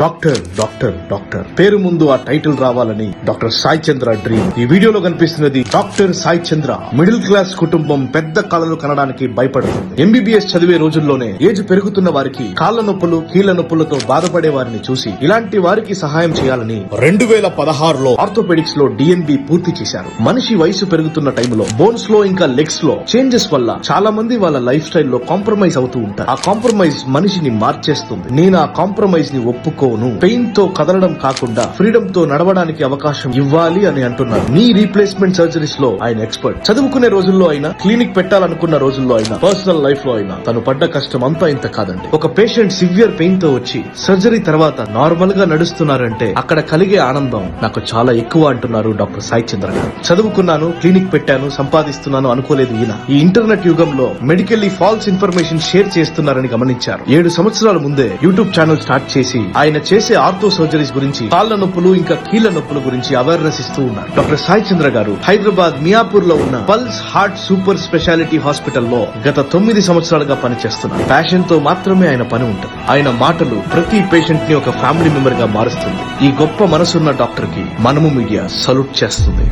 Doctor doctor doctor పేరు ముందు ఆ టైటిల్ రావాలని డాక్టర్ సాయి చంద్ర డ్రీమ్. ఈ వీడియోలో కనిపిస్తున్నది డాక్టర్ సాయి చంద్ర. మిడిల్ క్లాస్ కుటుంబం పెద్ద కళలు కనడానికి భయపడుతుంది. ఎంబీబీఎస్ చదివే రోజుల్లోనే ఏజ్ పెరుగుతున్న వారికి కాళ్ల నొప్పులు కీళ్ల నొప్పులతో బాధపడే వారిని చూసి ఇలాంటి వారికి సహాయం చేయాలని 2016లో ఆర్థోపెడిక్స్ లో డిఎన్బి పూర్తి చేశారు. మనిషి వయసు పెరుగుతున్న టైంలో బోన్స్ లో ఇంకా లెగ్స్ లో చేంజెస్ వల్ల చాలా మంది వాళ్ళ లైఫ్ స్టైల్ లో కాంప్రమైజ్ అవుతూ ఉంటారు. ఆ కాంప్రమైజ్ మనిషిని మార్చేస్తుంది. నేను ఆ కాంప్రమైజ్ ని ఒప్పుకోను. పెయిన్ తో కదలడం కాకుండా ఫ్రీడమ్ తో నడవడానికి అవకాశం ఇవ్వాలి అని అంటున్నారు. నీ రీప్లేస్మెంట్ సర్జరీస్ లో ఆయన ఎక్స్పర్ట్. చదువుకునే రోజుల్లో అయినా, క్లినిక్ పెట్టాలనుకున్న రోజుల్లో అయినా, పర్సనల్ లైఫ్ లో అయినా తను పడ్డ కష్టం అంతా ఇంత కాదండి. ఒక పేషెంట్ సివియర్ పెయిన్ తో వచ్చి సర్జరీ తర్వాత నార్మల్ గా నడుస్తున్నారంటే అక్కడ కలిగే ఆనందం నాకు చాలా ఎక్కువ అంటున్నారు డాక్టర్ సాయి చంద్ర గారు. చదువుకున్నాను, క్లినిక్ పెట్టాను, సంపాదిస్తున్నాను అనుకోలేదు ఈయన. ఈ ఇంటర్నెట్ యుగంలో మెడికల్లీ ఫాల్స్ ఇన్ఫర్మేషన్ షేర్ చేస్తున్నారని గమనించారు. 7 సంవత్సరాల ముందే యూట్యూబ్ ఛానల్ స్టార్ట్ చేసి ఆయన చేసే ఆర్థో సర్జరీస్ గురించి, కాళ్ల నొప్పులు ఇంకా కీళ్ల నొప్పుల గురించి అవేర్నెస్ ఇస్తూ ఉన్నారు. డాక్టర్ సాయి చంద్ర గారు హైదరాబాద్ మియాపూర్ లో ఉన్న పల్స్ హార్ట్ సూపర్ స్పెషాలిటీ హాస్పిటల్లో గత 9 సంవత్సరాలుగా పనిచేస్తున్నారు. ప్యాషన్ తో మాత్రమే ఆయన పని ఉంటుంది. ఆయన మాటలు ప్రతి పేషెంట్ ని ఒక ఫ్యామిలీ మెంబర్ గా మారుస్తుంది. ఈ గొప్ప మనసున్న డాక్టర్ కి మనము మీడియా సల్యూట్ చేస్తుంది.